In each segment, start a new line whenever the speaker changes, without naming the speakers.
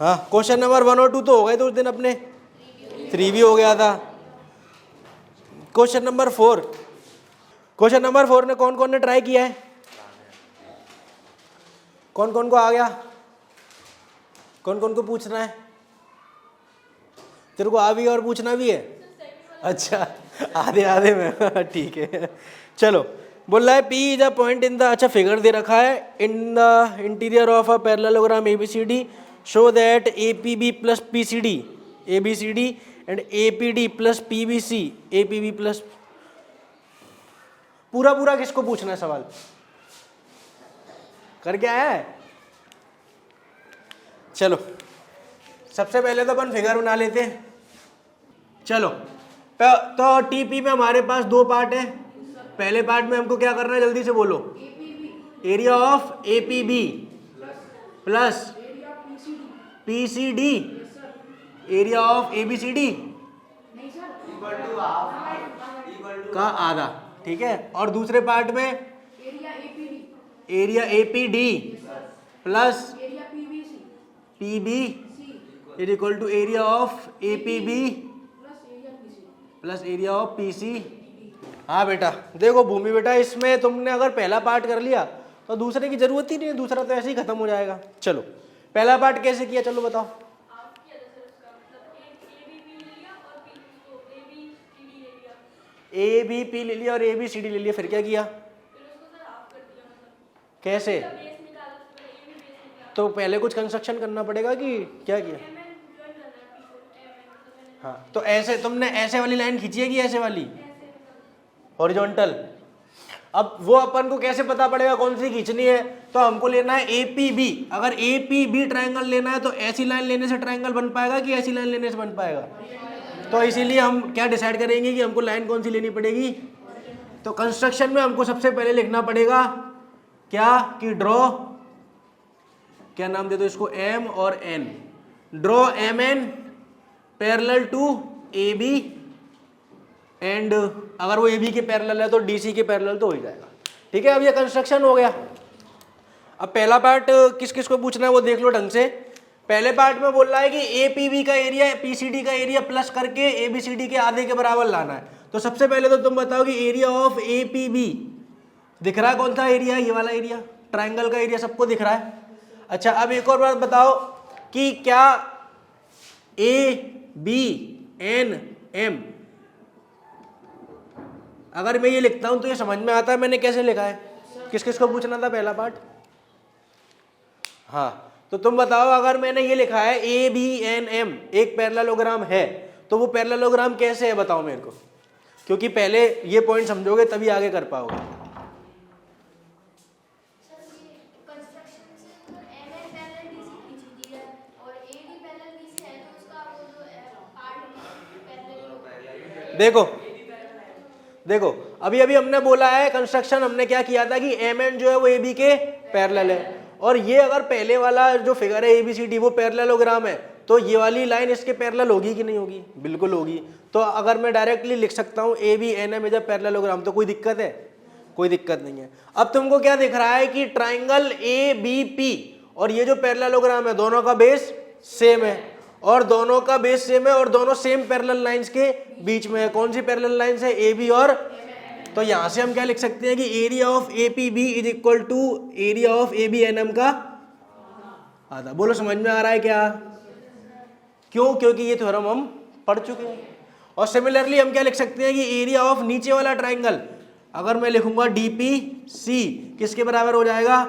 हाँ, question number 1 और 2 तो हो गए थे उस दिन अपने, 3 भी हो गया था। क्वेश्चन नंबर 4, क्वेश्चन नंबर 4 ने कौन कौन ने ट्राई किया है? कौन कौन को आ गया? कौन कौन को पूछना है? तेरे को आ भी है और पूछना भी है? अच्छा, आधे आधे में ठीक है। चलो, बोल रहा है P is a point in the, अच्छा फिगर दे रखा है, in the interior of a parallelogram ABCD, show that APB plus PCD ABCD and APD plus PBC APB plus, पूरा पूरा किसको पूछना है सवाल? कर क्या है? चलो सबसे पहले तो अपन फिगर बना लेते हैं। चलो तो TP में हमारे पास 2 पार्ट है। पहले पार्ट में हमको क्या करना है, जल्दी से बोलो। Area of APB plus PCD area of ABCD का आधा, ठीक है। और दूसरे पार्ट में area APD plus PB is equal to area of APB plus area of PC। हाँ बेटा, देखो भूमि बेटा, इसमें तुमने अगर पहला पार्ट कर लिया तो दूसरे की जरूरत ही नहीं है, दूसरा तो ऐसे ही खत्म हो जाएगा। चलो पहला पार्ट कैसे किया, चलो बताओ। ABP ले लिया और ABCD ले लिया, फिर क्या किया? कैसे? तो पहले कुछ कंस्ट्रक्शन करना पड़ेगा कि क्या किया? हाँ, तो ऐसे तुमने ऐसे वाली लाइन खींची है कि ऐसे वाली हॉरिजॉन्टल? अब वो अपन को कैसे पता पड़ेगा कौन सी खींचनी है? तो हमको लेना है APB। अगर APB ट्रायंगल लेना है तो ऐसी लाइन लेने से ट्रायंगल बन पाएगा कि ऐसी लाइन लेने से बन पाएगा? तो इसीलिए हम क्या डिसाइड करेंगे कि हमको लाइन कौन सी लेनी पड़ेगी। तो कंस्ट्रक्शन में हमको सबसे पहले लिखना पड़ेगा क्या कि ड्रॉ, क्या नाम दे दो इसको, M और N। Draw MN parallel to AB and अगर वो AB के पैरेलल है तो DC के पैरेलल तो हो ही जाएगा, ठीक है। अब ये कंस्ट्रक्शन हो गया। अब पहला पार्ट किस किस को पूछना है वो देख लो ढंग से। पहले पार्ट में बोल रहा है कि APB का एरिया PCD का एरिया प्लस करके ABCD के आधे के बराबर लाना है। तो सबसे पहले तो तुम बताओ कि एरिया ऑफ APB दिख रहा है कौन सा एरिया? ये वाला एरिया, ट्राइंगल का एरिया सबको दिख रहा है। अच्छा, अब एक और बात बताओ कि क्या ABNM, अगर मैं ये लिखता हूं तो ये समझ में आता है मैंने कैसे लिखा है? किस किस को पूछना था पहला पार्ट? हाँ, तो तुम बताओ अगर मैंने ये लिखा है ABNM एक पैरेललोग्राम है तो वो पैरेललोग्राम कैसे है बताओ मेरे को, क्योंकि पहले ये पॉइंट समझोगे तभी आगे कर पाओगे। देखो देखो अभी अभी हमने बोला है कंस्ट्रक्शन, हमने क्या किया था कि MN जो है वो AB के पैरेलल है, और ये अगर पहले वाला जो फिगर है ABCD वो पैरेललोग्राम है तो ये वाली लाइन इसके पैरेलल होगी कि नहीं होगी? बिल्कुल होगी। तो अगर मैं डायरेक्टली लिख सकता हूँ ABNM इज अ पैरेललोग्राम, तो कोई दिक्कत है? कोई दिक्कत नहीं है। अब तुमको क्या दिख रहा है कि ट्राइंगल ABP और ये जो पैरेललोग्राम है दोनों का बेस सेम है, और दोनों का बेस सेम है और दोनों सेम पैरेलल लाइंस के बीच में है। कौन सी पैरेलल लाइंस है? AB और, तो यहां से हम क्या लिख सकते हैं कि area of APB is equal to area of ABNM का आधा। बोलो समझ में आ रहा है क्या? क्यों? क्योंकि ये थ्योरम हम पढ़ चुके हैं। और सिमिलरली हम क्या लिख सकते हैं कि एरिया ऑफ नीचे वाला ट्राइंगल, अगर मैं लिखूंगा DPC किसके बराबर हो जाएगा?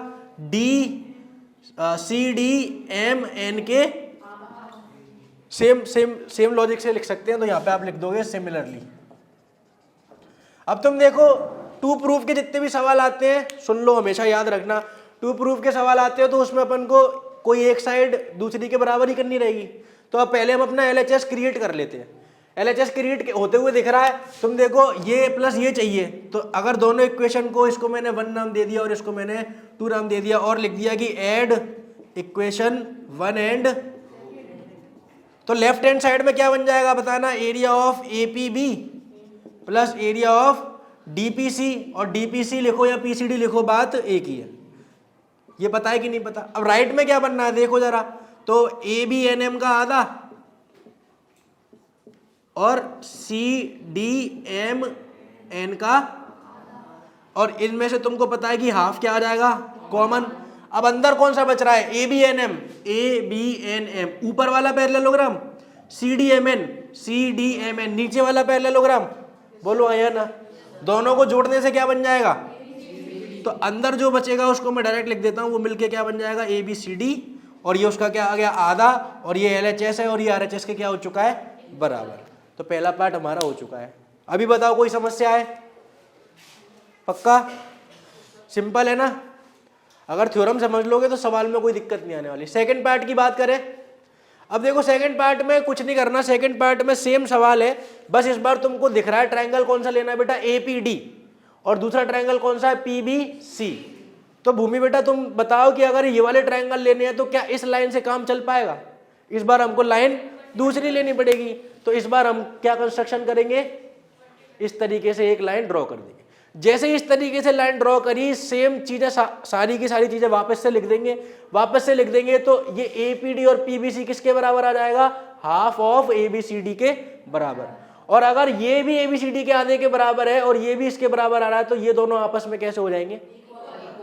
DCDMN के, सेम लॉजिक से लिख सकते हैं। तो यहां पे आप लिख दोगे सिमिलरली। अब तुम देखो टू प्रूफ के जितने भी सवाल आते हैं, सुन लो, हमेशा याद रखना, टू प्रूफ के सवाल आते हो तो उसमें अपन को कोई एक साइड दूसरी के बराबर ही करनी रहेगी। तो अब पहले हम अपना LHS क्रिएट कर लेते हैं। LHS क्रिएट होते हुए दिख रहा है, तुम देखो ये प्लस ये चाहिए, तो अगर दोनों इक्वेशन को, इसको मैंने 1 नाम दे दिया और इसको मैंने 2 नाम दे दिया और लिख दिया कि ऐड इक्वेशन 1 एंड, तो लेफ्ट हैंड साइड में क्या बन जाएगा बताना? Area of APB plus area of DPC, और DPC लिखो या PCD लिखो बात एक ही है। ये पता है कि नहीं पता? अब राइट में क्या बनना है देखो जरा, तो ABNM का आधा और CDMN का, और इनमें से तुमको पता है कि हाफ क्या आ जाएगा, कॉमन। अब अंदर कौन सा बच रहा है, ABNM ऊपर वाला पैरेललोग्राम, CDMN नीचे वाला पैरेललोग्राम, बोलो आया ना। दोनों को जोड़ने से क्या बन जाएगा, तो अंदर जो बचेगा उसको मैं डायरेक्ट लिख देता हूं, वो मिलके क्या बन जाएगा, ABCD, और ये उसका क्या आ गया, आधा, और ये LHS है और ये RHS के क्या हो चुका है, बराबर। तो पहला पार्ट हमारा हो चुका है। अभी बताओ कोई समस्या है, पक्का, सिंपल है ना। अगर थ्योरम समझ लोगे तो सवाल में कोई दिक्कत नहीं आने वाली। सेकंड पार्ट की बात करें, अब देखो सेकंड पार्ट में कुछ नहीं करना, सेकंड पार्ट में सेम सवाल है, बस इस बार तुमको दिख रहा है ट्रायंगल कौन सा लेना है बेटा, APD, और दूसरा ट्रायंगल कौन सा है, PBC। तो भूमि बेटा तुम बताओ कि अगर ये वाले ट्रायंगल लेने हैं तो क्या इस लाइन से काम चल पाएगा, इस बार हमको लाइन दूसरी लेनी पड़ेगी। तो इस बार हम क्या कंस्ट्रक्शन करेंगे, इस तरीके से एक लाइन ड्रॉ कर देंगे। जैसे इस तरीके से लाइन ड्रॉ करी, सेम चीजें सारी की सारी चीजें वापस से लिख देंगे, वापस से लिख देंगे, तो ये APD और PBC किसके बराबर आ जाएगा, हाफ ऑफ ABCD के बराबर। और अगर ये भी ABCD के आधे के बराबर है और ये भी इसके बराबर आ रहा है, तो ये दोनों आपस में कैसे हो जाएंगे,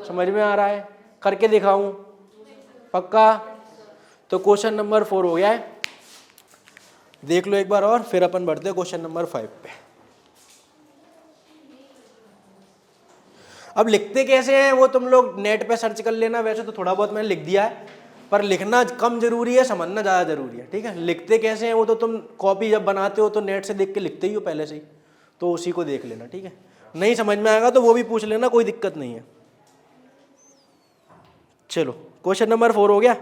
समझ में आ रहा है, करके दिखाऊं, पक्का। तो क्वेश्चन नंबर 4 हो गया है, देख लो एक बार और फिर अपन बढ़ते हैं क्वेश्चन नंबर 5 पे। अब लिखते कैसे हैं वो तुम लोग नेट पे सर्च कर लेना, वैसे तो थोड़ा बहुत मैंने लिख दिया है, पर लिखना कम जरूरी है, समझना ज़्यादा जरूरी है, ठीक है। लिखते कैसे हैं वो तो तुम कॉपी जब बनाते हो तो नेट से देख के लिखते ही हो पहले से ही, तो उसी को देख लेना, ठीक है। नहीं समझ में आएगा तो वो भी पूछ लेना, कोई दिक्कत नहीं है। चलो क्वेश्चन नंबर 4 हो गया,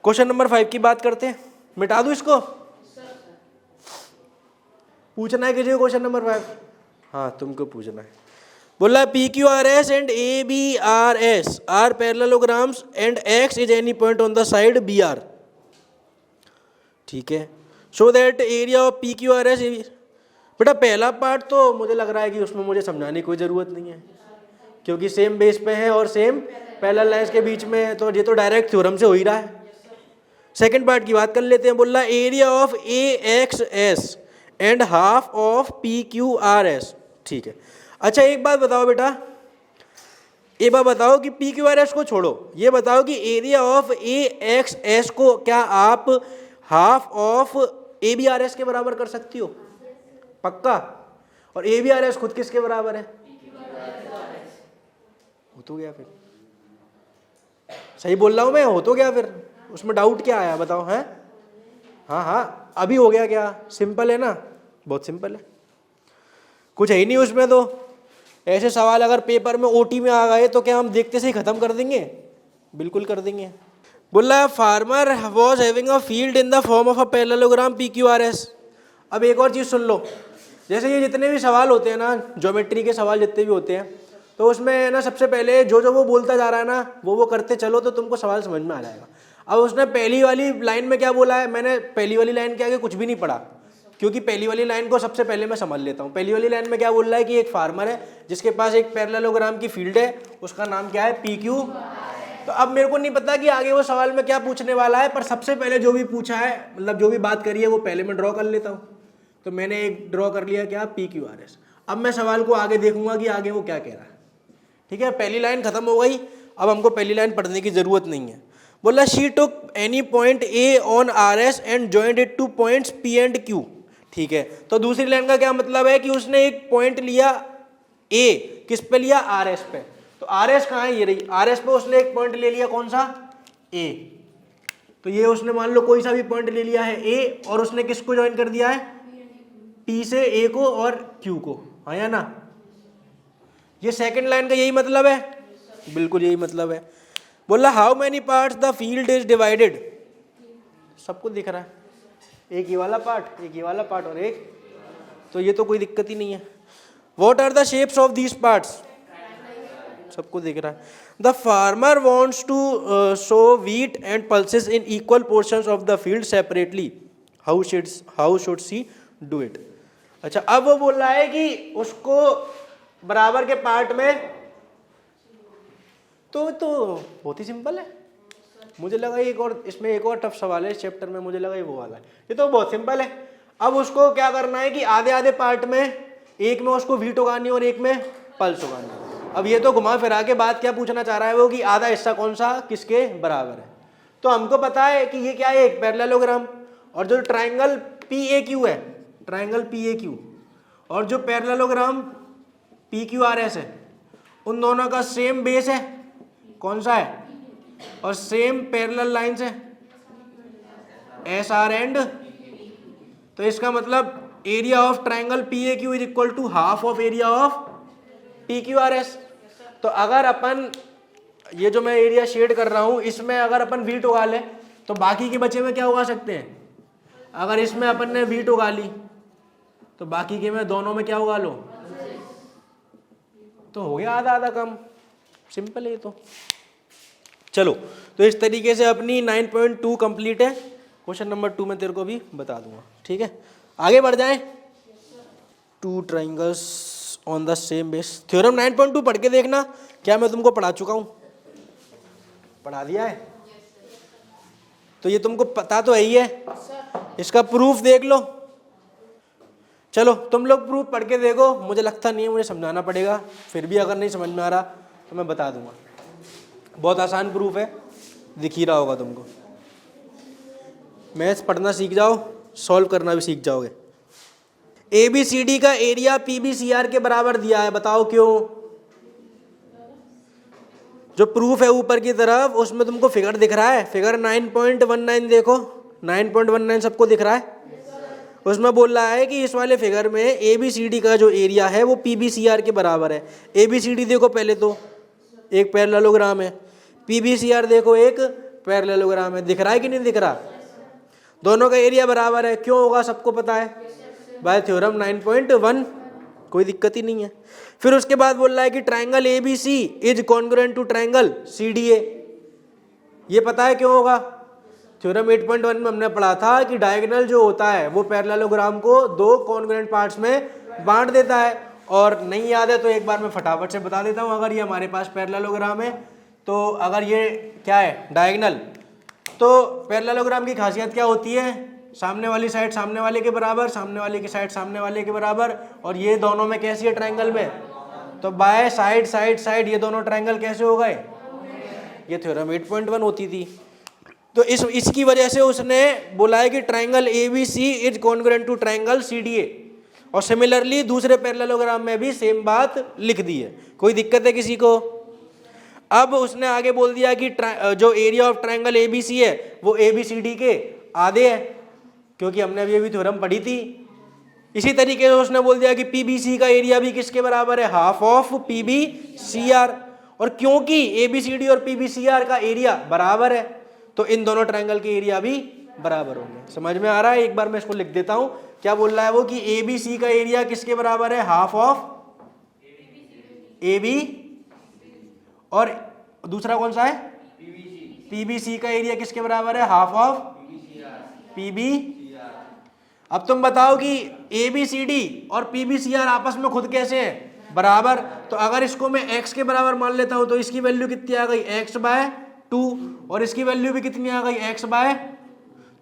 क्वेश्चन नंबर 5 की बात करते हैं। मिटा दूं इसको, पूछना है किसी को क्वेश्चन नंबर 5, हाँ तुमको पूछना है। बोला PQRS and ABRS are parallelograms and X is any point on the side BR, ठीक है। So that area of PQRS, बेटा पहला पार्ट तो मुझे लग रहा है कि उसमें मुझे समझाने की कोई ज़रूरत नहीं है, क्योंकि सेम बेस पे है और सेम पैरेलल लाइंस के बीच में है, तो ये तो डायरेक्ट थ्योरम से हो ही रहा है। सेकंड पार्ट की बात कर लेते हैं। बोला area of AXS and half of PQRS, ठीक है। अच्छा एक बात बताओ बेटा, एक बात बताओ कि PQRS को छोड़ो, ये बताओ कि एरिया ऑफ AXS को क्या आप हाफ ऑफ ABRS के बराबर कर सकती हो, पक्का। और ABRS खुद किसके बराबर है, हो तो गया फिर, सही बोल रहा हूं मैं, हो तो गया फिर, उसमें डाउट क्या आया बताओ, है हाँ हाँ अभी हो गया क्या, सिंपल है ना, बहुत सिंपल है, कुछ है ही नहीं उसमें। तो ऐसे सवाल अगर पेपर में OT में आ गए तो क्या हम देखते से ही खत्म कर देंगे, बिल्कुल कर देंगे। बोला farmer was having a field in the form of a parallelogram PQRS। अब एक और चीज़ सुन लो, जैसे ये जितने भी सवाल होते हैं ना, ज्योमेट्री के सवाल जितने भी होते हैं, तो उसमें ना सबसे पहले जो वो बोलता जा रहा है ना, वो करते चलो तो तुमको सवाल समझ में आ जाएगा। अब उसने पहली वाली लाइन में क्या बोला है, मैंने पहली वाली लाइन के आगे कुछ भी नहीं पढ़ा, क्योंकि पहली वाली लाइन को सबसे पहले मैं समझ लेता हूँ। पहली वाली लाइन में क्या बोल रहा है कि एक फार्मर है जिसके पास एक पैरेललोग्राम की फील्ड है, उसका नाम क्या है, PQ। तो अब मेरे को नहीं पता कि आगे वो सवाल में क्या पूछने वाला है, पर सबसे पहले जो भी पूछा है, मतलब जो भी बात करी है वो पहले मैं ड्रॉ कर लेता हूँ। तो मैंने एक ड्रॉ कर लिया क्या, PQRS। अब मैं सवाल को आगे देखूंगा कि आगे वो क्या कह रहा है, ठीक है। पहली लाइन खत्म हो गई, अब हमको पहली लाइन पढ़ने की जरूरत नहीं है। बोला she took any point A on RS and joined it two points P and Q, ठीक है। तो दूसरी लाइन का क्या मतलब है कि उसने एक पॉइंट लिया A, किस पे लिया, RS पे। तो RS कहाँ है, ये रही, RS पे उसने एक पॉइंट ले लिया, कौन सा, A। तो ये उसने मान लो कोई सा भी पॉइंट ले लिया है A, और उसने किसको ज्वाइन कर दिया है, P से A को और Q को, हाँ या ना। ये सेकंड लाइन का यही मतलब है, बिल्कुल यही मतलब है। बोला how many parts the field is divided, सबको दिख रहा है, एक ये वाला पार्ट, एक ये वाला पार्ट और एक, तो ये तो कोई दिक्कत ही नहीं है। What are the shapes of these parts, सबको दिख रहा है। The farmer wants to sow wheat and pulses in equal portions of the field separately, how should she do it. अच्छा अब वो बोल रहा है कि उसको बराबर के पार्ट में, तो बहुत ही सिंपल है, मुझे लगा एक और इसमें एक और टफ सवाल है इस चैप्टर में, मुझे लगा ये वो वाला है। ये तो बहुत सिंपल है। अब उसको क्या करना है कि आधे आधे पार्ट में, एक में उसको वीट उगानी और एक में पल्स उगानी। अब ये तो घुमा फिरा के बात क्या पूछना चाह रहा है वो कि आधा हिस्सा कौन सा किसके बराबर है। तो हमको पता है कि ये क्या है, एक पैरेललोग्राम, और जो ट्राइंगल PAQ है, ट्राइंगल PAQ, और जो पैरेललोग्राम PQRS है, उन दोनों का सेम बेस है, कौन सा है, और सेम पैरेलल लाइंस है SR एंड। तो इसका मतलब area of triangle PAQ is equal to half of area of PQRS। तो अगर अपन ये जो मैं एरिया शेड कर रहा हूं इसमें अगर अपन वीट उगा ले तो बाकी के बचे में क्या उगा सकते हैं। अगर इसमें अपन ने वीट उगा ली तो बाकी के में दोनों में क्या उगा लो, तो हो गया आधा आधा कम। सिंपल है तो। चलो, तो इस तरीके से अपनी 9.2 कंप्लीट है। क्वेश्चन नंबर 2 में तेरे को भी बता दूंगा, ठीक है। आगे बढ़ जाएं। 2 triangles on the same base. Theorem 9.2 पढ़ के देखना, क्या मैं तुमको पढ़ा चुका हूं, पढ़ा दिया है, तो ये तुमको पता तो है ही है। इसका प्रूफ देख लो। चलो तुम लोग प्रूफ पढ़ के देखो, मुझे लगता नहीं है मुझे समझाना पड़ेगा, फिर भी अगर नहीं समझ में आ रहा तो मैं बता दूंगा। बहुत आसान प्रूफ है, दिख ही रहा होगा तुमको। मैथ्स पढ़ना सीख जाओ, सॉल्व करना भी सीख जाओगे। ABCD का एरिया PBCR के बराबर दिया है, बताओ क्यों। जो प्रूफ है ऊपर की तरफ उसमें तुमको फिगर दिख रहा है, फिगर 9.19 देखो, 9.19 सबको दिख रहा है। उसमें बोल रहा है कि इस वाले फिगर में ABCD का जो एरिया है वो PBCR के बराबर है। ABCD देखो पहले तो एक पैरेललोग्राम है, PBCR देखो एक पैरेललोग्राम है, दिख रहा है कि नहीं दिख रहा। दोनों का एरिया बराबर है, क्यों होगा सबको पता है, बाय थ्योरम 9.1, कोई दिक्कत ही नहीं है। फिर उसके बाद बोल रहा है कि triangle ABC is congruent to triangle CDA। ये पता है क्यों होगा, थ्योरम 8.1 में हमने पढ़ा था कि डायगोनल जो होता है वो पैरेललोग्राम को 2 कॉन्ग्रुएंट पार्ट्स में बांट देता है। और नहीं याद है तो एक बार मैं फटाफट से बता देता हूँ। अगर ये हमारे पास पैरेललोग्राम है, तो अगर ये क्या है डायगोनल, तो पैरेललोग्राम की खासियत क्या होती है, सामने वाली साइड सामने वाले के बराबर, सामने वाले की साइड सामने वाले के बराबर, और ये दोनों में कैसी है ट्रायंगल में, तो बाय साइड साइड साइड ये दोनों ट्रायंगल कैसे हो गए, ये थ्योरम 8.1 होती थी। तो इसकी वजह से उसने बोला है कि triangle ABC is congruent to triangle CDA। और सिमिलरली दूसरे पैरेललोग्राम में भी सेम बात लिख दी है। कोई दिक्कत है किसी को। अब उसने आगे बोल दिया कि जो एरिया ऑफ ट्रायंगल ABC है वो ABCD के आधे है, क्योंकि हमने अभी थ्योरम पढ़ी थी। इसी तरीके से उसने बोल दिया कि PBC का एरिया भी किसके बराबर है, हाफ ऑफ PBCR। और क्योंकि ABCD और PBCR का एरिया बराबर है तो इन दोनों ट्रायंगल के एरिया भी बराबर होंगे। समझ में आ रहा है। एक बार मैं इसको लिख देता हूं, क्या बोल रहा है वो कि ABC का एरिया किसके बराबर है, हाफ ऑफ AB, और दूसरा कौन सा है PBC का एरिया किसके बराबर है, हाफ ऑफ PB। अब तुम बताओ कि ABCD और PBCR आपस में खुद कैसे हैं, बराबर। तो अगर इसको मैं x के बराबर मान लेता हूं तो इसकी वैल्यू कितनी आ गई, x/2, और इसकी वैल्यू भी कितनी आ गई, x/,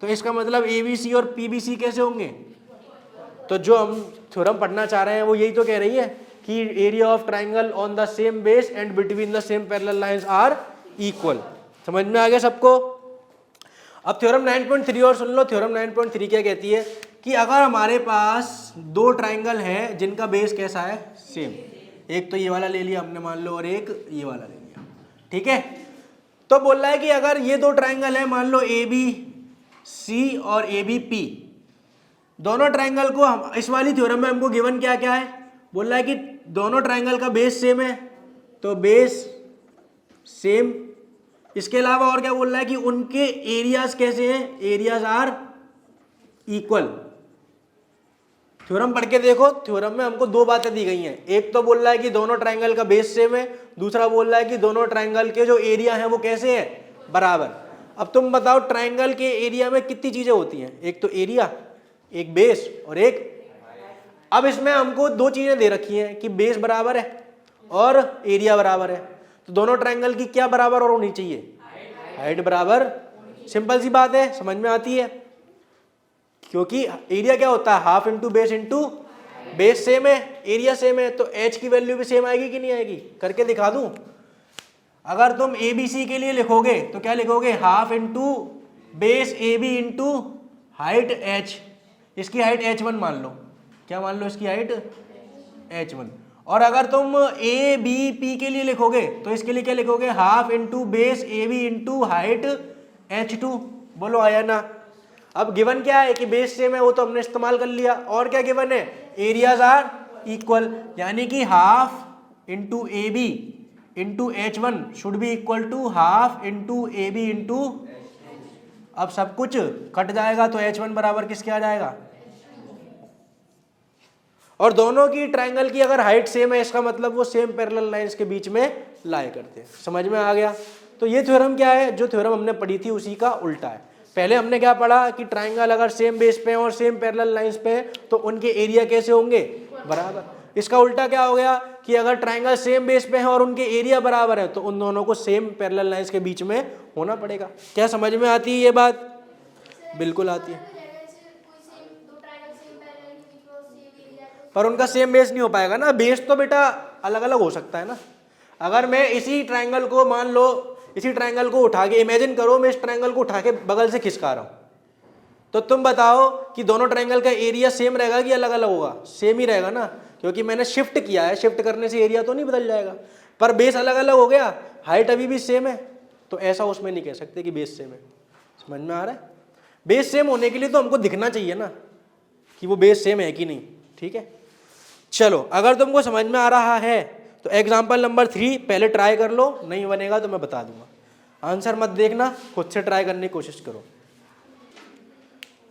तो इसका मतलब ABC और PBC कैसे होंगे। तो जो हम थ्योरम पढ़ना चाह रहे हैं वो यही तो कह रही है कि area of triangle on the same base and between the same parallel lines are equal. समझ में आ गया सबको। अब थ्योरम 9.3 और सुन लो। थ्योरम 9.3 क्या कहती है कि अगर हमारे पास 2 ट्राइंगल हैं जिनका बेस कैसा है, सेम, एक तो ये वाला ले लिया हमने मान लो और एक ये वाला ले लिया, ठीक है। तो बोल रहा है कि अगर ये 2 ट्राइंगल है मान लो ABC और ABP, दोनों ट्राइंगल को हम इस वाली थ्योरम में हमको गिवन क्या क्या है, बोल रहा है कि दोनों ट्राइंगल का बेस सेम है, तो बेस सेम। इसके अलावा और क्या बोल रहा है कि उनके एरियाज कैसे हैं, एरियाज आर इक्वल। थ्योरम पढ़ के देखो, थ्योरम में हमको 2 बातें दी गई हैं। एक तो बोल रहा है कि दोनों ट्राइंगल का बेस सेम है, दूसरा बोल रहा है कि दोनों ट्राइंगल के जो एरिया हैं वो कैसे हैं, बराबर। अब तुम बताओ ट्राइंगल के एरिया में कितनी चीजें होती हैं, एक तो एरिया, एक बेस और एक। अब इसमें हमको 2 चीजें दे रखी हैं कि बेस बराबर है और एरिया बराबर है, तो दोनों ट्राइंगल की क्या बराबर और होनी चाहिए, हाइट बराबर, सिंपल सी बात है, समझ में आती है, क्योंकि एरिया क्या होता है, हाफ इंटू बेस सेम है, एरिया सेम है, तो h की वैल्यू भी सेम आएगी कि नहीं आएगी, करके दिखा दूं। अगर तुम ABC के लिए लिखोगे तो क्या लिखोगे, half into base AB into height h, इसकी हाइट h1 मान लो, क्या मान लो, इसकी हाइट h1। और अगर तुम ABP के लिए लिखोगे तो इसके लिए क्या लिखोगे, half into base AB into height h2। बोलो आया ना। अब गिवन क्या है कि बेस सेम है, वो तो हमने इस्तेमाल कर लिया, और क्या गिवन है, एरियाज आर इक्वल, यानी कि half into AB into h1 should be equal to half into AB into, अब सब कुछ कट जाएगा तो h1 बराबर किसके आ जाएगा, और दोनों की ट्रायंगल की अगर हाइट सेम है इसका मतलब वो सेम पैरेलल लाइंस के बीच में लाई करते हैं। समझ में आ गया। तो ये थ्योरम क्या है, जो थ्योरम हमने पढ़ी थी उसी का उल्टा है। पहले हमने क्या पढ़ा कि ट्रायंगल अगर सेम बेस पे और सेम पैरेलल लाइंस पे तो उनके एरिया कैसे होंगे, बराबर। इसका उल्टा क्या हो गया कि अगर ट्रायंगल सेम बेस पे है और उनके एरिया बराबर है तो उन दोनों को सेम पैरेलल लाइंस के बीच में होना पड़ेगा। क्या समझ में आती है ये बात? बिल्कुल आती है, पर उनका सेम बेस नहीं हो पाएगा ना। बेस तो बेटा अलग अलग हो सकता है ना। अगर मैं इसी ट्रायंगल को, मान लो इसी ट्रायंगल को उठा के, इमेजिन करो मैं इस ट्रायंगल को उठा के बगल से खिसका रहा हूं, तो तुम बताओ कि दोनों ट्रायंगल का एरिया सेम रहेगा कि अलग अलग होगा? सेम ही रहेगा ना, क्योंकि मैंने शिफ्ट किया है। शिफ्ट करने से एरिया तो नहीं बदल जाएगा, पर बेस अलग अलग हो गया, हाइट अभी भी सेम है, तो ऐसा उसमें नहीं कह सकते कि बेस सेम है। समझ में आ रहा है? बेस सेम होने के लिए तो हमको दिखना चाहिए ना कि वो बेस सेम है कि नहीं। ठीक है, चलो अगर तुमको समझ में आ रहा है तो एग्जाम्पल नंबर 3 पहले ट्राई कर लो, नहीं बनेगा तो मैं बता दूंगा। आंसर मत देखना, खुद से ट्राई करने की कोशिश करो।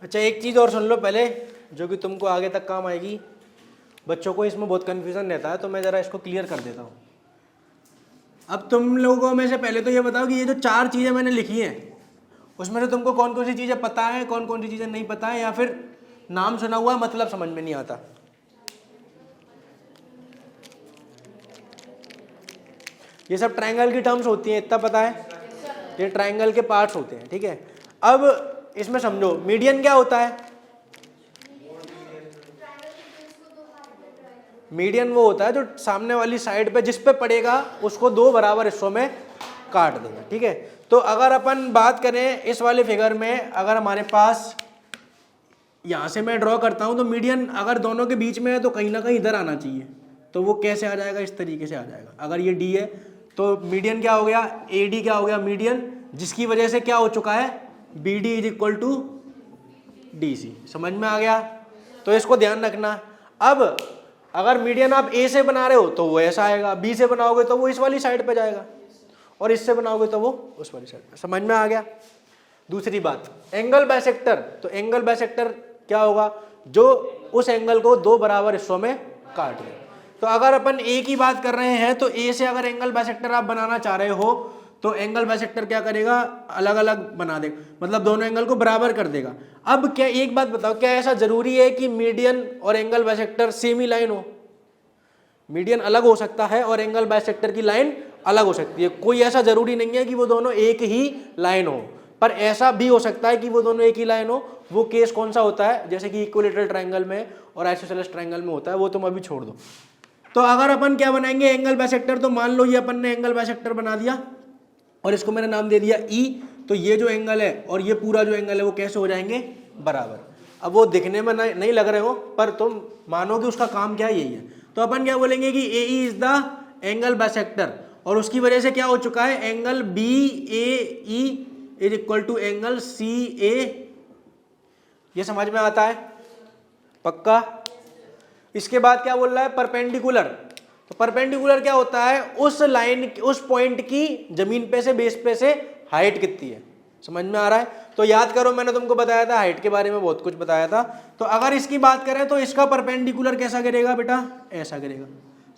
अच्छा एक चीज़ और सुन लो पहले, जो कि तुमको आगे तक काम आएगी। बच्चों को इसमें बहुत कन्फ्यूज़न रहता है, तो मैं ज़रा इसको क्लियर कर देता हूँ। अब तुम लोगों में से पहले तो ये बताओ कि ये जो 4 चीज़ें मैंने लिखी हैं उसमें से तुमको कौन कौन सी चीज़ें पता है, कौन कौन सी चीज़ें नहीं पता है, या फिर नाम सुना हुआ मतलब समझ में नहीं आता? ये सब ट्रायंगल की टर्म्स होती हैं, इतना पता है, ये ट्रायंगल के पार्ट्स होते हैं। ठीक है, अब इसमें समझो मीडियन क्या होता है। मीडियन वो होता है जो सामने वाली साइड पे जिस पे पड़ेगा उसको 2 बराबर हिस्सों में काट देगा। ठीक है, तो अगर अपन बात करें इस वाले फिगर में, अगर हमारे पास यहाँ से मैं ड्रॉ करता हूँ तो मीडियन अगर दोनों के बीच में है तो कहीं ना कहीं इधर आना चाहिए, तो वो कैसे आ जाएगा, इस तरीके से आ जाएगा। अगर ये डी है तो मीडियन क्या हो गया, ए डी क्या हो गया, मीडियन, जिसकी वजह से क्या हो चुका है, B D is equal to D C. समझ में आ गया? तो इसको ध्यान रखना। अब अगर मीडियन आप ए से बना रहे हो तो वो ऐसा आएगा, बी से बनाओगे तो वो इस वाली साइड पे जाएगा, और इससे बनाओगे तो वो उस वाली साइड पे। समझ में आ गया? दूसरी बात, एंगल बाइसेक्टर। तो एंगल बाइसेक्टर क्या होगा, जो उस एंगल को 2 बराबर हिस्सों में काट दे। तो अगर अपन ए की बात कर रहे हैं तो ए से अगर एंगल बाइसेक्टर आप बनाना चाह रहे हो तो एंगल बाइसेक्टर क्या करेगा, अलग अलग बना देगा, मतलब दोनों एंगल को बराबर कर देगा। अब क्या, एक बात बताओ, क्या ऐसा जरूरी है कि मीडियन और एंगल बाइसेक्टर सेम ही लाइन हो? मीडियन अलग हो सकता है और एंगल बाइसेक्टर की लाइन अलग हो सकती है। कोई ऐसा जरूरी नहीं है कि वो दोनों एक ही लाइन हो, पर ऐसा भी हो सकता है कि वो दोनों एक ही लाइन हो। वो केस कौन सा होता है, जैसे कि इक्विलैटरल ट्रायंगल में और आइसोसेलेस ट्रायंगल में होता है, वो तुम अभी छोड़ दो। तो अगर अपन क्या बनाएंगे, एंगल बाइसेक्टर, तो मान लो ये अपन ने एंगल बाइसेक्टर बना दिया और इसको मैंने नाम दे दिया ई। तो ये जो एंगल है और ये पूरा जो एंगल है वो कैसे हो जाएंगे, बराबर। अब वो दिखने में नहीं लग रहे हो, पर तुम मानोगे उसका काम क्या यही है। तो अपन क्या बोलेंगे कि A E is the angle bisector, और उसकी वजह से क्या हो चुका है, angle B A E is equal to angle C A. ये समझ में आता है पक्का? इसके बाद क्या बोल रहा है, परपेंडिकुलर। तो परपेंडिकुलर क्या होता है, उस लाइन, उस पॉइंट की जमीन पे से, बेस पे से हाइट कितनी है। समझ में आ रहा है? तो याद करो मैंने तुमको बताया था, हाइट के बारे में बहुत कुछ बताया था। तो अगर इसकी बात करें तो इसका परपेंडिकुलर कैसा गिरेगा बेटा, ऐसा गिरेगा।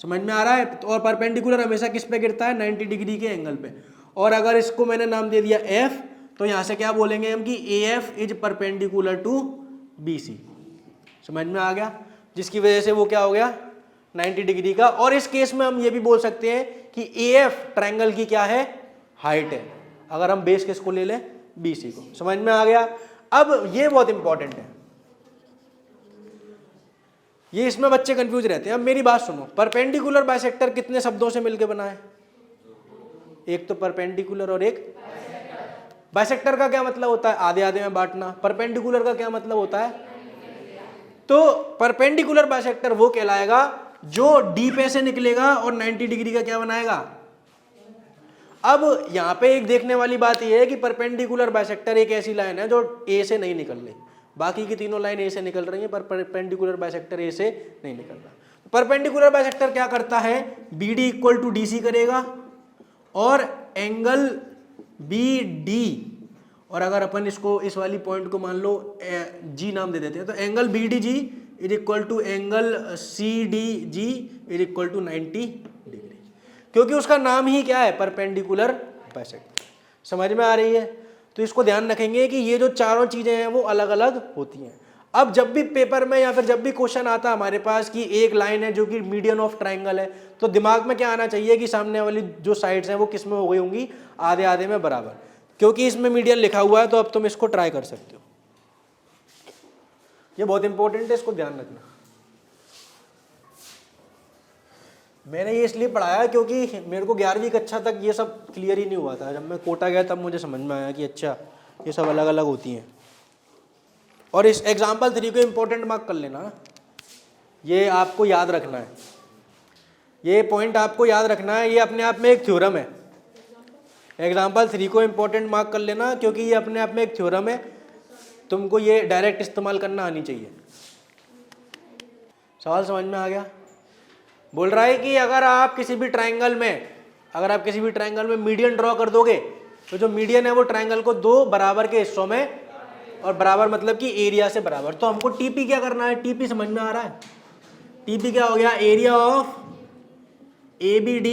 समझ में आ रहा है? और परपेंडिकुलर हमेशा किस पे गिरता है, 90 डिग्री के एंगल पे। और अगर इसको मैंने नाम दे दिया एफ, तो यहां से क्या बोलेंगे हम कि A F is perpendicular to B C. समझ में आ गया? जिसकी वजह से वो क्या हो गया, 90 डिग्री का। और इस केस में हम ये भी बोल सकते हैं कि ए एफ ट्रायंगल की क्या है, हाइट है। अगर हम बेस किसको ले लें, BC को। समझ में आ गया। अब ये बहुत इंपॉर्टेंट है, ये इसमें बच्चे कंफ्यूज रहते हैं। अब मेरी बात सुनो, परपेंडिकुलर बाइसेक्टर कितने शब्दों से मिलकर बना है? एक तो परपेंडिकुलर और एक बाइसेक्टर का क्या मतलब होता है? आधे आधे में बांटना। परपेंडिकुलर का क्या मतलब होता है? तो परपेंडिकुलर बाइसेक्टर वो कहलाएगा जो डी पे से निकलेगा और 90 डिग्री का क्या बनाएगा। अब यहां पे एक देखने वाली बात यह है कि परपेंडिकुलर बाइसेक्टर एक ऐसी लाइन है जो ए से नहीं निकल रही, बाकी की तीनों लाइन ए से निकल रही हैं, पर परपेंडिकुलर बाइसेक्टर ए से नहीं निकल रहा। परपेंडिकुलर बाइसेक्टर क्या करता है? BD इक्वल टू DC करेगा और एंगल BD, और अगर अपन इसको इस वाली पॉइंट को मान लो G नाम दे देते हैं, तो angle BDG is equal to angle CDG is equal to 90 degree, क्योंकि उसका नाम ही क्या है? Perpendicular bisector. समझ में आ रही है? तो इसको ध्यान रखेंगे कि ये जो चारों चीजें हैं वो अलग अलग होती हैं। अब जब भी पेपर में या फिर जब भी क्वेश्चन आता है हमारे पास कि एक लाइन है जो कि मीडियन ऑफ ट्राइंगल है, तो दिमाग में क्या आना चाहिए कि सामने वाली जो साइड्स हैं वो किस में हो गई होंगी? आधे आधे में बराबर, क्योंकि इसमें मीडियन लिखा हुआ है। तो अब तुम इसको ट्राई कर सकते हो, ये बहुत इंपॉर्टेंट है, इसको ध्यान रखना। मैंने ये इसलिए पढ़ाया क्योंकि मेरे को 11वीं कक्षा तक ये सब क्लियर ही नहीं हुआ था। जब मैं कोटा गया तब मुझे समझ में आया कि अच्छा ये सब अलग अलग होती हैं। और इस एग्जाम्पल 3 को इंपॉर्टेंट मार्क कर लेना, ये आपको याद रखना है, ये पॉइंट आपको याद रखना है, ये अपने आप में एक थ्योरम है। एग्जाम्पल 3 को इंपॉर्टेंट मार्क कर लेना, क्योंकि ये अपने आप में एक थ्योरम है, तुमको ये डायरेक्ट इस्तेमाल करना आनी चाहिए। सवाल समझ में आ गया? बोल रहा है कि अगर आप किसी भी ट्राइंगल में मीडियन ड्रॉ कर दोगे, तो जो मीडियन है वो ट्राइंगल को 2 बराबर के हिस्सों में, और बराबर मतलब कि एरिया से बराबर, तो हमको टीपी क्या करना है? टीपी समझ में आ रहा है? टीपी क्या हो गया? Area of ABD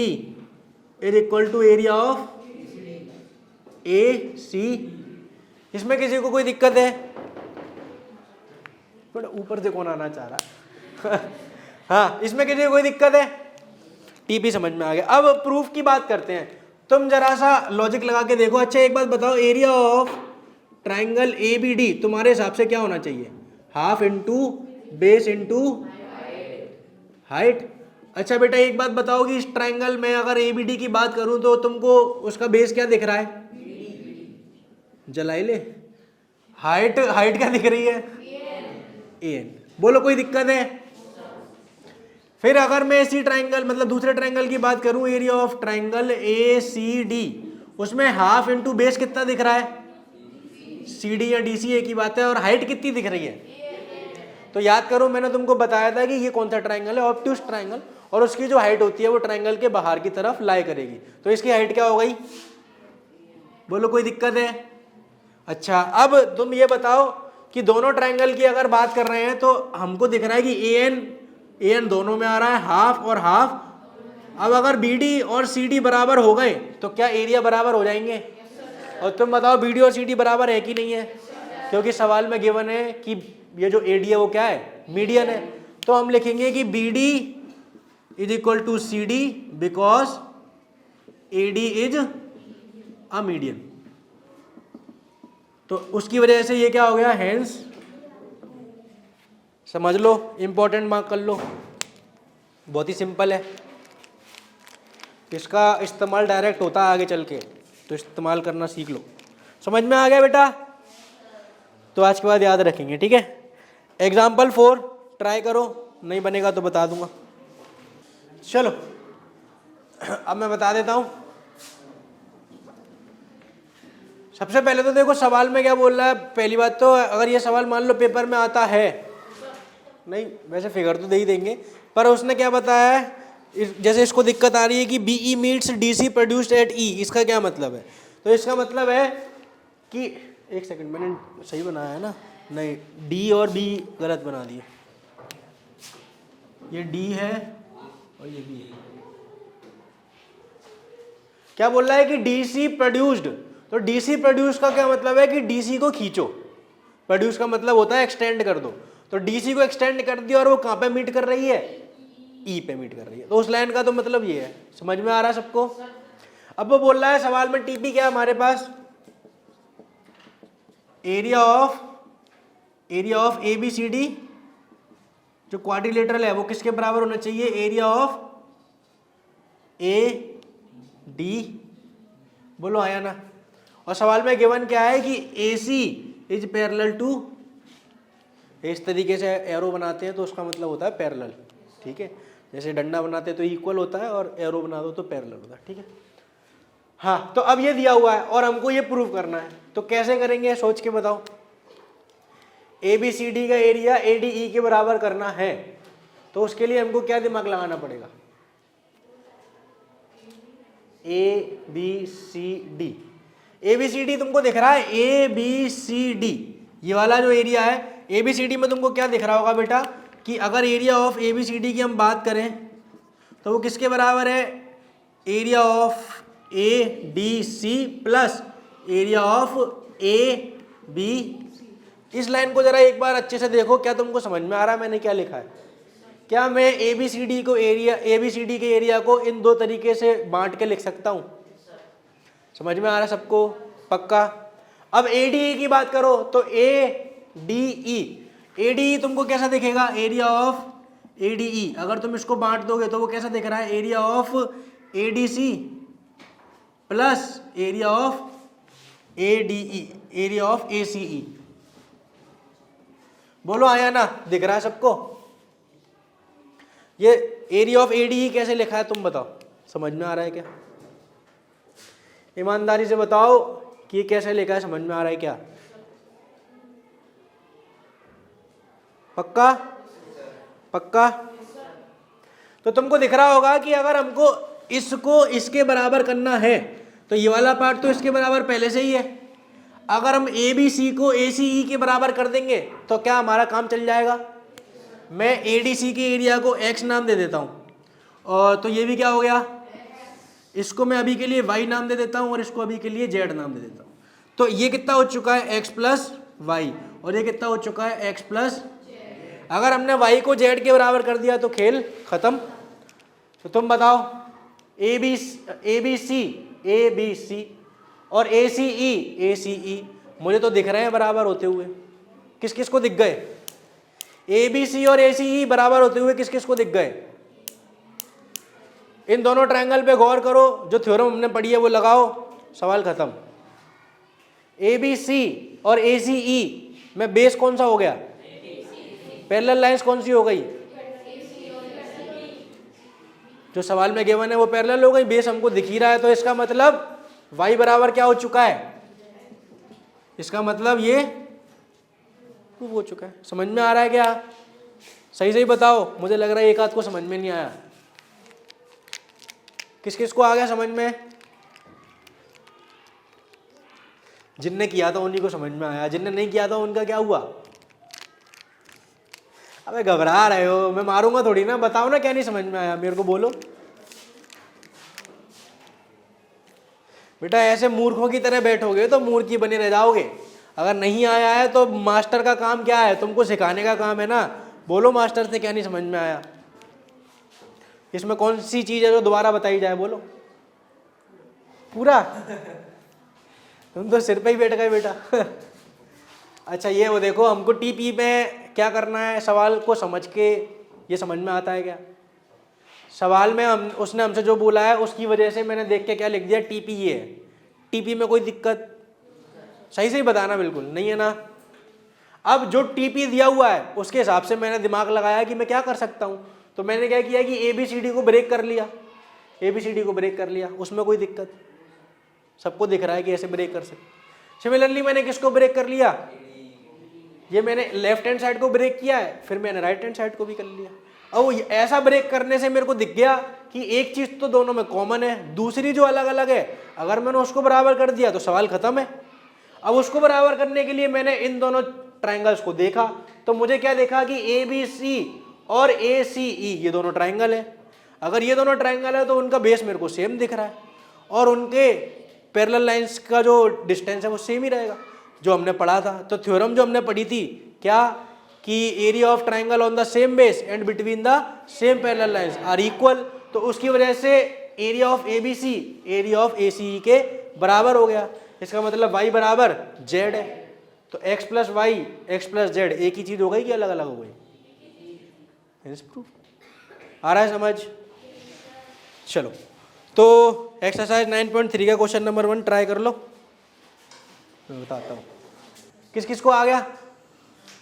is equal to area of AC। इसमें किसी को कोई दिक्कत है? थोड़ा ऊपर से कौन आना चाह रहा है? हाँ, इसमें किसी को कोई दिक्कत है? टीपी समझ में आ गया। अब प्रूफ की बात करते हैं। तुम जरा सा लॉजिक लगा के देखो। अच्छा एक बात बताओ, एरिया ऑफ ट्राइंगल ABD तुम्हारे हिसाब से क्या होना चाहिए? Half into base into height. अच्छा बेटा एक बात बताओ कि इस ट्राइंगल में अगर ABD की बात करूं तो तुमको उसका बेस क्या दिख रहा है? जलाई ले। हाइट क्या दिख रही है? AN। बोलो कोई दिक्कत है? फिर अगर मैं इसी ट्राइंगल मतलब दूसरे ट्राइंगल की बात करूं, एरिया ऑफ ट्राइंगल ACD, उसमें हाफ इंटू बेस कितना दिख रहा है? CD या DC एक ही बात है। और हाइट कितनी दिख रही है? तो याद करो, मैंने तुमको बताया था कि ये कौन सा ट्राइंगल है? ऑब्ट्यूज ट्राइंगल, और उसकी जो हाइट होती है वो ट्राइंगल के बाहर की तरफ लाई करेगी। तो इसकी हाइट क्या हो गई? बोलो कोई दिक्कत है? अच्छा अब तुम ये बताओ कि दोनों ट्राइंगल की अगर बात कर रहे हैं तो हमको दिख रहा है कि AN दोनों में आ रहा है, हाफ और हाफ। अब अगर BD और CD बराबर हो गए तो क्या एरिया बराबर हो जाएंगे? और तुम बताओ BD और CD बराबर है कि नहीं है? क्योंकि सवाल में गिवन है कि ये जो AD है वो क्या है? मीडियन है। तो हम लिखेंगे कि BD is equal to CD because AD is a median. तो उसकी वजह से ये क्या हो गया? हेंस। समझ लो, इंपॉर्टेंट मार्क कर लो, बहुत ही सिंपल है। इसका इस्तेमाल डायरेक्ट होता है आगे चल के, तो इस्तेमाल करना सीख लो। समझ में आ गया बेटा? तो आज के बाद याद रखेंगे, ठीक है? एग्जाम्पल 4 ट्राई करो, नहीं बनेगा तो बता दूंगा। चलो अब मैं बता देता हूं। सबसे पहले तो देखो सवाल में क्या बोल रहा है। पहली बात तो अगर ये सवाल मान लो पेपर में आता है, नहीं वैसे फिगर तो दे ही देंगे, पर उसने क्या बताया है, जैसे इसको दिक्कत आ रही है कि BE meets DC produced at E, इसका क्या मतलब है? तो इसका मतलब है कि एक सेकंड, मैंने सही बनाया है ना? नहीं, D और B गलत बना दिए। ये D है और ये B है। क्या बोल रहा है कि DC प्रोड्यूस्ड, तो DC प्रोड्यूस का क्या मतलब है कि DC को खींचो। प्रोड्यूस का मतलब होता है एक्सटेंड कर दो। तो DC को एक्सटेंड कर दिया और वो कहाँ पे मीट कर रही है? E पे मीट कर रही है। तो उस लाइन का तो मतलब ये है। समझ में आ रहा है सबको? अब वो बोल रहा है सवाल में टीपी क्या है हमारे पास, area of A B C D जो क्वाड्रिलेटरल है वो किसके बराबर होना चाहिए, एरिया ऑफ ए डी, बोलो आया ना। और सवाल में गिवन क्या है कि ए सी इज पैरेलल टू, इस तरीके से एरो बनाते हैं तो उसका मतलब होता है पैरेलल, ठीक है। जैसे डंडा बनाते हैं तो इक्वल होता है और एरो बना दो तो पैरेलल होता है, ठीक है। हाँ, तो अब ये दिया हुआ है और हमको ये प्रूव करना है, तो कैसे करेंगे सोच के बताओ। ए बी सी डी का एरिया ए डी ई के बराबर करना है तो उसके लिए हमको क्या दिमाग लगाना पड़ेगा, A B C D. A B C D तुमको दिख रहा है, ए बी सी डी ये वाला जो एरिया है, ए बी सी डी में तुमको क्या दिख रहा होगा बेटा कि अगर area of A B C D की हम बात करें तो वो किसके बराबर है, area of A D C plus area of A B. इस लाइन को जरा एक बार अच्छे से देखो, क्या तुमको समझ में आ रहा है मैंने क्या लिखा है। क्या मैं ए बी सी डी को area, A B C D के एरिया को इन दो तरीके से बांट के लिख सकता हूं, समझ में आ रहा है सबको, पक्का। अब ए डी ई की बात करो तो ए डी ई तुमको कैसा दिखेगा, एरिया ऑफ ए डी ई। अगर तुम इसको बांट दोगे तो वो कैसा दिख रहा है, area of A D C plus area of A D E, area of A C E. बोलो आया ना, दिख रहा है सबको। ये area of A D E कैसे लिखा है तुम बताओ, समझ में आ रहा है क्या, ईमानदारी से बताओ कि ये कैसे लिखा है, समझ में आ रहा है क्या, पक्का पक्का। तो तुमको दिख रहा होगा कि अगर हमको इसको इसके बराबर करना है तो ये वाला पार्ट तो इसके बराबर पहले से ही है। अगर हम ए बी सी को ए सी ई के बराबर कर देंगे तो क्या हमारा काम चल जाएगा। मैं ए डी सी के एरिया को एक्स नाम दे देता हूँ और तो ये भी क्या हो गया, इसको मैं अभी के लिए y नाम दे देता हूँ और इसको अभी के लिए z नाम दे देता हूँ। तो ये कितना हो चुका है, x प्लस वाई, और ये कितना हो चुका है, x प्लस। अगर हमने y को z के बराबर कर दिया तो खेल खत्म। तो तुम बताओ ए बी सी और ए सी ई मुझे तो दिख रहे हैं बराबर होते हुए, किस किस को दिख गए, ए बी सी और ए सी ई बराबर होते हुए किस किस को दिख गए। इन दोनों ट्रायंगल पे गौर करो, जो थ्योरम हमने पढ़ी है वो लगाओ, सवाल खत्म। ए बी सी और ए सी ई में बेस कौन सा हो गया, पैरेलल लाइंस कौन सी हो गई, जो सवाल में गिवन है वो पैरेलल हो गई, बेस हमको दिख ही रहा है। तो इसका मतलब y बराबर क्या हो चुका है, इसका मतलब ये प्रूव हो चुका है। समझ में आ रहा है क्या, सही सही बताओ, मुझे लग रहा है एक आध को समझ में नहीं आया। किस किस को आ गया समझ में, जिनने किया था उन्हीं को समझ में आया, जिनने नहीं किया था उनका क्या हुआ। अबे घबरा रहे हो, मैं मारूंगा थोड़ी ना, बताओ ना क्या नहीं समझ में आया, मेरे को बोलो। बेटा ऐसे मूर्खों की तरह बैठोगे तो मूर्ख ही बने रह जाओगे। अगर नहीं आया है तो मास्टर का काम क्या है, तुमको सिखाने का काम है ना। बोलो मास्टर से क्या नहीं समझ में आया, इसमें कौन सी चीज है जो दोबारा बताई जाए, बोलो पूरा। तुम तो सिर पे ही बैठ गए बेटा। अच्छा ये वो देखो, हमको टीपी में क्या करना है, सवाल को समझ के ये समझ में आता है क्या। सवाल में उसने हमसे जो बोला है उसकी वजह से मैंने देख के क्या लिख दिया, टीपी ये है। टीपी में कोई दिक्कत, सही सही बताना, बिल्कुल नहीं है ना। अब जो टीपी दिया हुआ है उसके हिसाब से मैंने दिमाग लगाया कि मैं क्या कर सकता हूँ। तो मैंने क्या किया कि ए बी सी डी को ब्रेक कर लिया, ए बी सी डी को ब्रेक कर लिया, उसमें कोई दिक्कत, सबको दिख रहा है कि ऐसे ब्रेक कर सकते। सिमिलरली मैंने किसको ब्रेक कर लिया, ये मैंने लेफ्ट हैंड साइड को ब्रेक किया है, फिर मैंने राइट हैंड साइड को भी कर लिया। अब ऐसा ब्रेक करने से मेरे को दिख गया कि एक चीज तो दोनों में कॉमन है, दूसरी जो अलग अलग है अगर मैंने उसको बराबर कर दिया तो सवाल खत्म है। अब उसको बराबर करने के लिए मैंने इन दोनों ट्रायंगल्स को देखा, तो मुझे क्या देखा कि ए बी सी और ए सी ई ये दोनों ट्रायंगल है। अगर ये दोनों ट्रायंगल है तो उनका बेस मेरे को सेम दिख रहा है और उनके पैरेलल लाइंस का जो डिस्टेंस है वो सेम ही रहेगा जो हमने पढ़ा था। तो थ्योरम जो हमने पढ़ी थी क्या, कि area of triangle on the same base and between the same parallel lines are equal, तो उसकी वजह से area of A B C area of A C के बराबर हो गया। इसका मतलब y बराबर z है, तो x plus y x plus z एक ही चीज हो गई कि अलग अलग हो गई? आ रहा है समझ? चलो तो एक्सरसाइज 9.3 का क्वेश्चन नंबर 1 ट्राई कर लो, मैं बताता हूँ। किस किस को आ गया?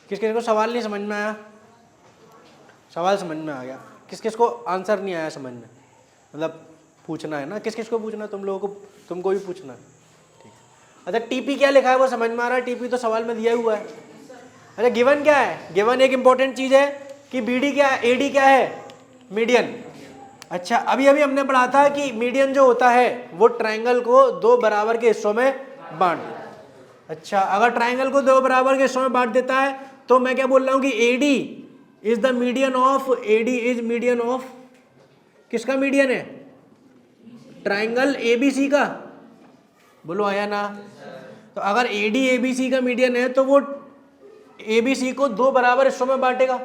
किस किस को सवाल नहीं समझ में आया? सवाल समझ में आ गया। किस किस को आंसर नहीं आया समझ में? मतलब पूछना है ना, किस किस को पूछना है? तुम लोगों को, तुमको भी पूछना है, ठीक है। अच्छा टीपी क्या लिखा है वो समझ में आ रहा है? टीपी तो सवाल में दिया हुआ है। अच्छा गिवन क्या है? गिवन एक इंपॉर्टेंट चीज है कि बीडी क्या है, एडी क्या है? मीडियन। अच्छा अभी अभी हमने पढ़ा था कि मीडियन जो होता है वो ट्रायंगल को दो बराबर के हिस्सों में बांट देता है। अच्छा अगर ट्रायंगल को दो बराबर के हिस्सों में बांट देता है तो मैं क्या बोल रहा हूं कि AD is the median of, AD is median of, किसका मीडियन है? ट्रायंगल एबीसी का। बोलो आया ना? तो अगर एडी एबीसी का मीडियन है तो वो एबीसी को दो बराबर हिस्सों में बांटेगा,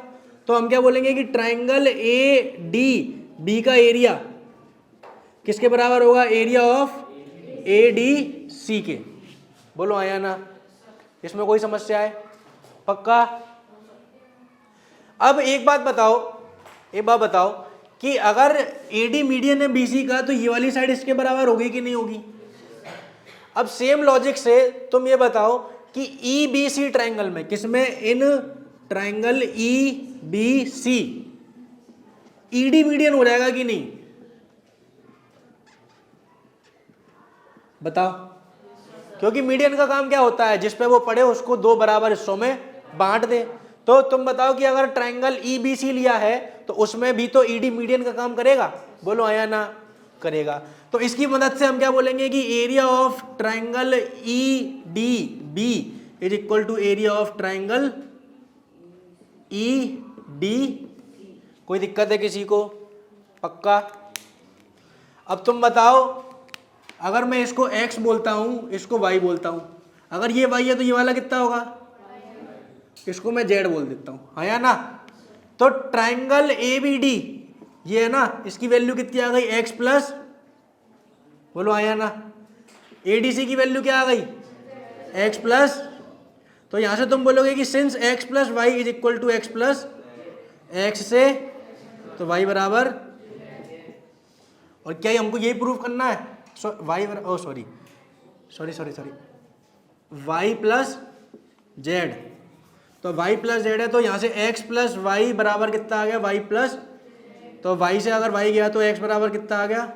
तो हम क्या बोलेंगे कि ट्रायंगल ए डी बी का एरिया किसके बराबर होगा? Area of A D C के। बोलो आया ना? इसमें कोई समस्या है? पक्का? अब एक बात बताओ कि अगर एडी मीडियन है बीसी का तो ये वाली साइड इसके बराबर होगी कि नहीं होगी? अब सेम लॉजिक से तुम ये बताओ कि ई बी सी ट्रायंगल में, किसमें? In triangle E B C ED median हो जाएगा कि नहीं? बताओ। क्योंकि मीडियन का काम क्या होता है? जिस पे वो पड़े उसको दो बराबर हिस्सों में बांट दे। तो तुम बताओ कि अगर ट्रायंगल ई बी सी लिया है तो उसमें भी तो ईडी मीडियन का काम करेगा? बोलो आया ना? करेगा। तो इसकी मदद से हम क्या बोलेंगे कि area of triangle E D B is equal to area of triangle E D. कोई दिक्कत है किसी को? पक्का? अब तुम बताओ, अगर मैं इसको x बोलता हूं, इसको y बोलता हूं, अगर ये y है तो ये वाला कितना होगा? इसको मैं z बोल देता हूं, आया ना? तो ट्रायंगल ए बी डी ये है ना, इसकी वैल्यू कितनी आ गई? x प्लस, बोलो आया ना? एडीसी की वैल्यू क्या आ गई? x plus. तो यहां से तुम बोलोगे कि since x plus y is equal to x plus x से तो y बराबर, और क्या हमको यही प्रूव करना है? Y plus z. तो y प्लस जेड है तो यहाँ से x प्लस वाई बराबर कितना आ गया? y प्लस, तो y से अगर y गया तो x बराबर कितना आ गया?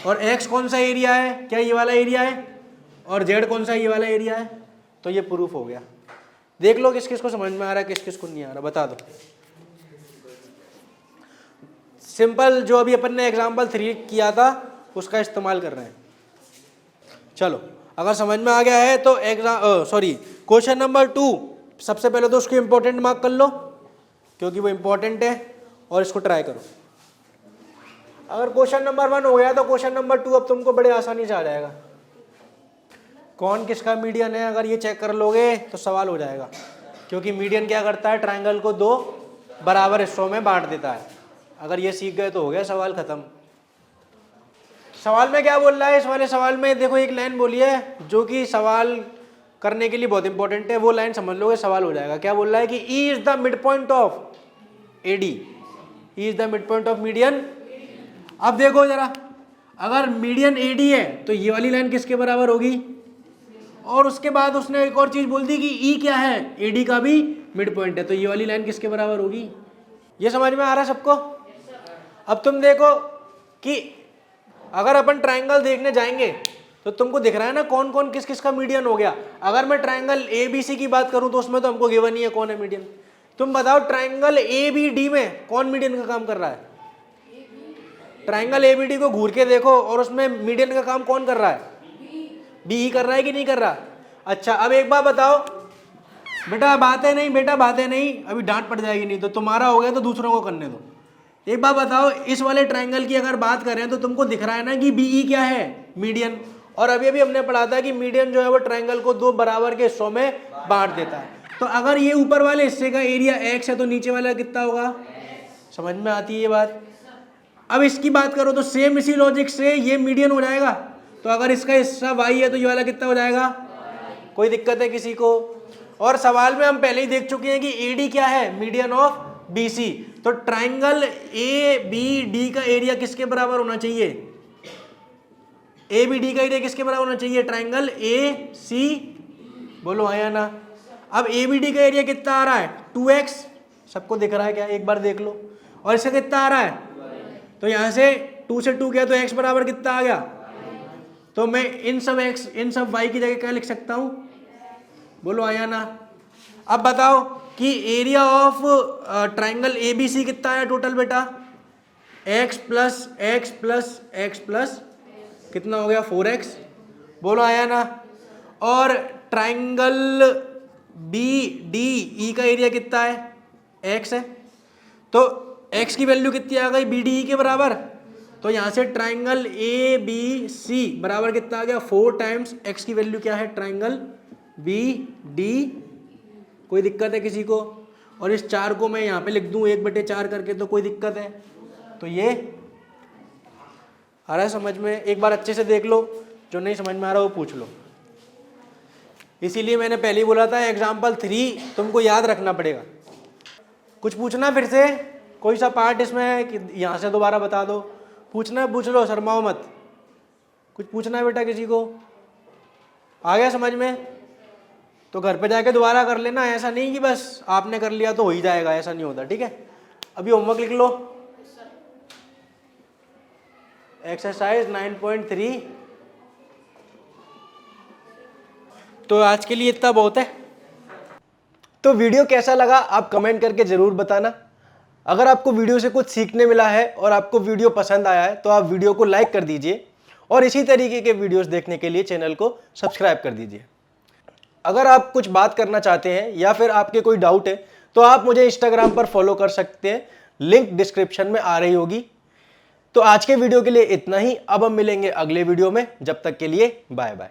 और x कौन सा एरिया है? क्या ये वाला एरिया है? और z कौन सा? ये वाला एरिया है। तो ये प्रूफ हो गया। देख लो किस किस को समझ में आ रहा है, किस किस को नहीं आ रहा, बता दो। सिंपल जो अभी अपन ने एग्जाम्पल 3 किया था उसका इस्तेमाल कर रहे हैं। चलो अगर समझ में आ गया है तो क्वेश्चन नंबर 2 सबसे पहले तो उसको इंपॉर्टेंट मार्क कर लो क्योंकि वो इंपॉर्टेंट है, और इसको ट्राई करो। अगर क्वेश्चन नंबर 1 हो गया तो क्वेश्चन नंबर 2 अब तुमको बड़े आसानी से आ जाएगा। कौन किसका मीडियन है अगर ये चेक कर लोगे तो सवाल हो जाएगा, क्योंकि मीडियन क्या करता है? ट्रायंगल को दो बराबर हिस्सों में बांट देता है। अगर ये सीख गए तो हो गया सवाल खत्म। सवाल में क्या बोल रहा है? इस वाले सवाल में देखो एक लाइन बोली है जो कि सवाल करने के लिए बहुत इंपॉर्टेंट है, वो लाइन समझ लोगे सवाल हो जाएगा। क्या बोल रहा है कि E is the mid point of AD, E is the mid point of median. अब देखो जरा, अगर मीडियन एडी है तो ये वाली लाइन किसके बराबर होगी? और उसके बाद उसने एक और चीज बोल दी कि ई क्या है? एडी का भी मिड पॉइंट है, तो ये वाली लाइन किसके बराबर होगी? ये समझ में आ रहा है सबको? अब तुम देखो कि अगर अपन ट्रायंगल देखने जाएंगे तो तुमको दिख रहा है ना कौन कौन किस किस का मीडियन हो गया। अगर मैं ट्रायंगल ए बी सी की बात करूं तो उसमें तो हमको गिवन ही है कौन है मीडियन। तुम बताओ ट्रायंगल ए बी डी में कौन मीडियन का काम कर रहा है? ट्रायंगल ए बी डी को घूर के देखो और उसमें मीडियन का काम कौन कर रहा है? बी ही कर रहा है कि नहीं कर रहा? अच्छा अब एक बात बताओ बेटा, बातें नहीं, अभी डांट पड़ जाएगी, नहीं तो तुम्हारा हो गया तो दूसरों को करने दो। एक बात बताओ, इस वाले ट्रायंगल की अगर बात करें तो तुमको दिख रहा है ना कि बीई क्या है? मीडियन। और अभी अभी हमने पढ़ा था कि मीडियन जो है वो ट्रायंगल को दो बराबर के हिस्सों में बांट देता है। तो अगर ये ऊपर वाले हिस्से का एरिया x है तो नीचे वाला कितना होगा? समझ में आती है ये बात? अब इसकी बात करो तो सेम इसी लॉजिक से ये मीडियन हो जाएगा, तो अगर इसका हिस्सा y है तो ये वाला कितना हो जाएगा, कोई दिक्कत है किसी को? और सवाल में हम पहले ही देख चुके हैं कि AD क्या है, मीडियन ऑफ BC। तो ट्राइंगल ABD का एरिया किसके बराबर होना चाहिए, ABD का एरिया किसके बराबर होना चाहिए, ट्राइंगल AC, बोलो आया ना। अब ABD का एरिया कितना आ रहा है 2x, सबको दिख रहा है क्या, एक बार देख लो। और इसका कितना आ रहा है, तो यहां से 2 से 2 गया तो x बराबर कितना आ गया, तो मैं इन सब y की जगह क्या लिख सकता हूं, बोलो आया ना। अब बताओ कि एरिया ऑफ ट्राइंगल ABC कितना आया टोटल बेटा, x plus x plus x plus कितना हो गया 4x, बोलो आया ना। और ट्राइंगल BDE का एरिया कितना है, x है, तो x की वैल्यू कितनी आ गई BDE के बराबर, तो यहां से ट्राइंगल ABC बराबर कितना आ गया 4 टाइम्स x की वैल्यू क्या है ट्राइंगल BD, कोई दिक्कत है किसी को? और इस 4 को मैं यहाँ पे लिख दूं 1/4 करके, तो कोई दिक्कत है? तो ये आ रहा है समझ में? एक बार अच्छे से देख लो, जो नहीं समझ में आ रहा वो पूछ लो। इसीलिए मैंने पहले ही बोला था एग्जाम्पल 3 तुमको याद रखना पड़ेगा। कुछ पूछना फिर से, कोई सा पार्ट इसमें है कि यहाँ से दोबारा बता दो, पूछना है पूछ लो, शर्माओ मत। कुछ पूछना है बेटा किसी को, आ गया समझ में? तो घर पे जाके दोबारा कर लेना, ऐसा नहीं कि बस आपने कर लिया तो हो ही जाएगा, ऐसा नहीं होता, ठीक है? अभी होमवर्क लिख लो, एक्सरसाइज 9.3। तो आज के लिए इतना बहुत है। तो वीडियो कैसा लगा आप कमेंट करके जरूर बताना। अगर आपको वीडियो से कुछ सीखने मिला है और आपको वीडियो पसंद आया है तो आप वीडियो को लाइक कर दीजिए और इसी तरीके के वीडियोस देखने के लिए चैनल को सब्सक्राइब कर दीजिए। अगर आप कुछ बात करना चाहते हैं या फिर आपके कोई डाउट है तो आप मुझे इंस्टाग्राम पर फॉलो कर सकते हैं, लिंक डिस्क्रिप्शन में आ रही होगी। तो आज के वीडियो के लिए इतना ही, अब हम मिलेंगे अगले वीडियो में, जब तक के लिए बाय बाय।